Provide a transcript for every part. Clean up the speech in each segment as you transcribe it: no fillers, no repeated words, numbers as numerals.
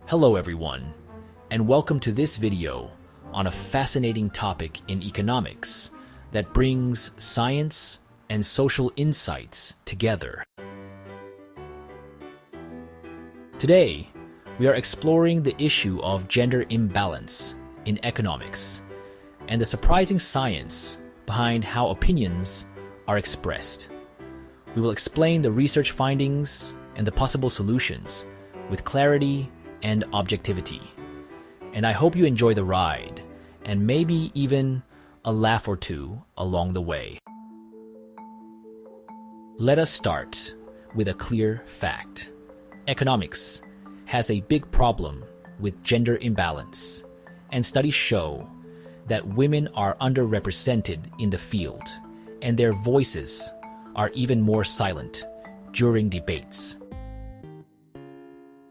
Hello everyone, and welcome to this video on a fascinating topic in economics that brings science and social insights together. Today, we are exploring the issue of gender imbalance in economics and the surprising science behind how opinions are expressed. We will explain the research findings and the possible solutions with clarity and objectivity. And I hope you enjoy the ride, and maybe even a laugh or two along the way. Let us start with a clear fact. Economics has a big problem with gender imbalance, and studies show that women are underrepresented in the field, and their voices are even more silent during debates.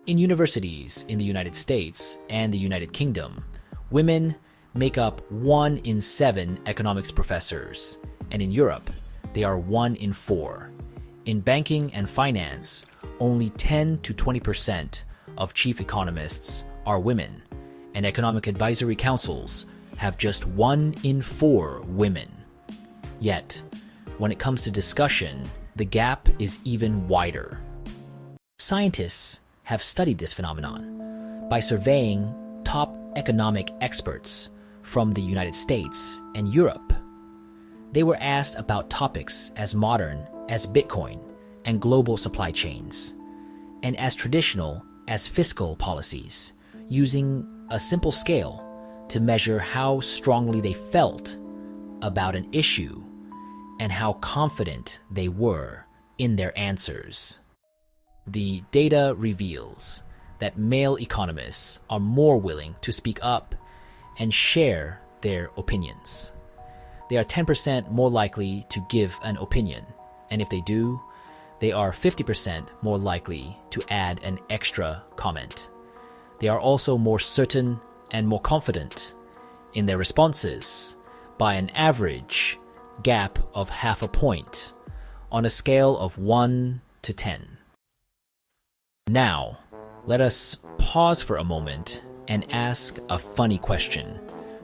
In universities in the United States and the United Kingdom, women make up 1 in 7 economics professors, and in Europe, they are 1 in 4. In banking and finance, only 10 to 20% of chief economists are women, and economic advisory councils have just 1 in 4 women. Yet, when it comes to discussion, the gap is even wider. Scientists have studied this phenomenon by surveying top economic experts from the United States and Europe. They were asked about topics as modern as Bitcoin and global supply chains, and as traditional as fiscal policies, using a simple scale to measure how strongly they felt about an issue and how confident they were in their answers. The data reveals that male economists are more willing to speak up and share their opinions. They are 10% more likely to give an opinion, and if they do, they are 50% more likely to add an extra comment. They are also more certain and more confident in their responses by an average gap of half a point on a scale of 1 to 10. Now, let us pause for a moment and ask a funny question.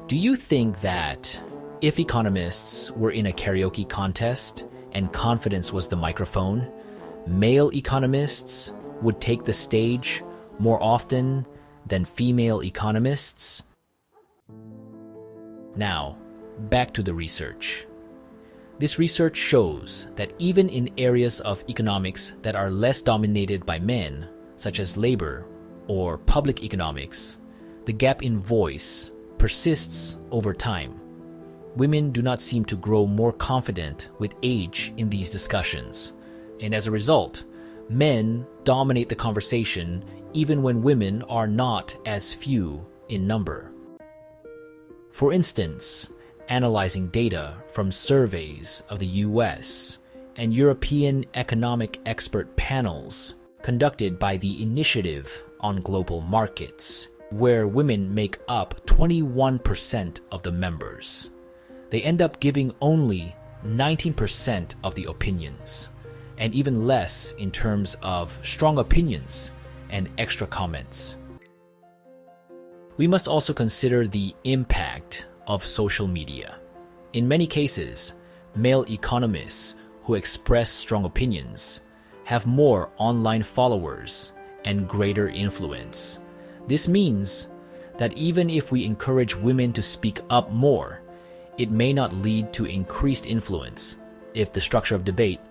Do you think that if economists were in a karaoke contest and confidence was the microphone, male economists would take the stage more often than female economists? Now, back to the research. This research shows that even in areas of economics that are less dominated by men, such as labor or public economics, the gap in voice persists over time. Women do not seem to grow more confident with age in these discussions, and as a result, men dominate the conversation even when women are not as few in number. For instance, analyzing data from surveys of the US and European economic expert panels conducted by the Initiative on Global Markets, where women make up 21% of the members. They end up giving only 19% of the opinions, and even less in terms of strong opinions and extra comments. We must also consider the impact of social media. In many cases, male economists who express strong opinions have more online followers and greater influence. This means that even if we encourage women to speak up more, it may not lead to increased influence if the structure of debate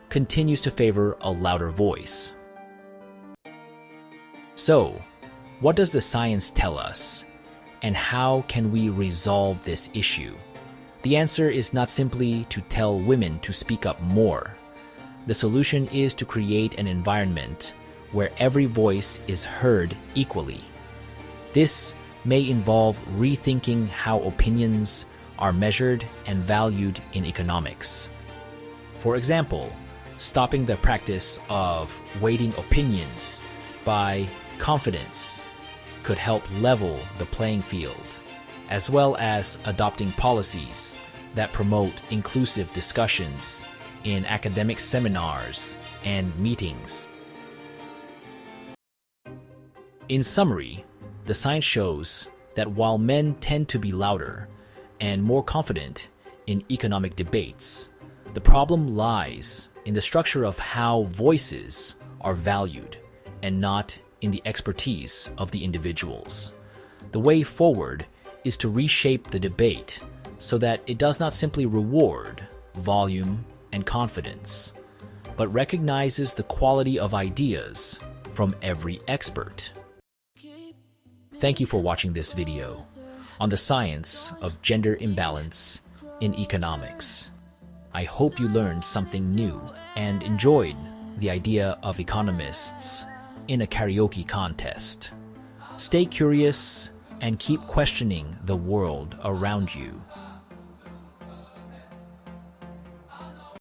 continues to favor a louder voice. So, what does the science tell us, and how can we resolve this issue? The answer is not simply to tell women to speak up more. The solution is to create an environment where every voice is heard equally. This may involve rethinking how opinions are measured and valued in economics. For example, stopping the practice of weighting opinions by confidence could help level the playing field, as well as adopting policies that promote inclusive discussions in academic seminars and meetings. In summary, the science shows that while men tend to be louder and more confident in economic debates, the problem lies in the structure of how voices are valued and not in the expertise of the individuals. The way forward is to reshape the debate so that it does not simply reward volume and confidence, but recognizes the quality of ideas from every expert. Thank you for watching this video on the science of gender imbalance in economics. I hope you learned something new and enjoyed the idea of economists in a karaoke contest. Stay curious and keep questioning the world around you.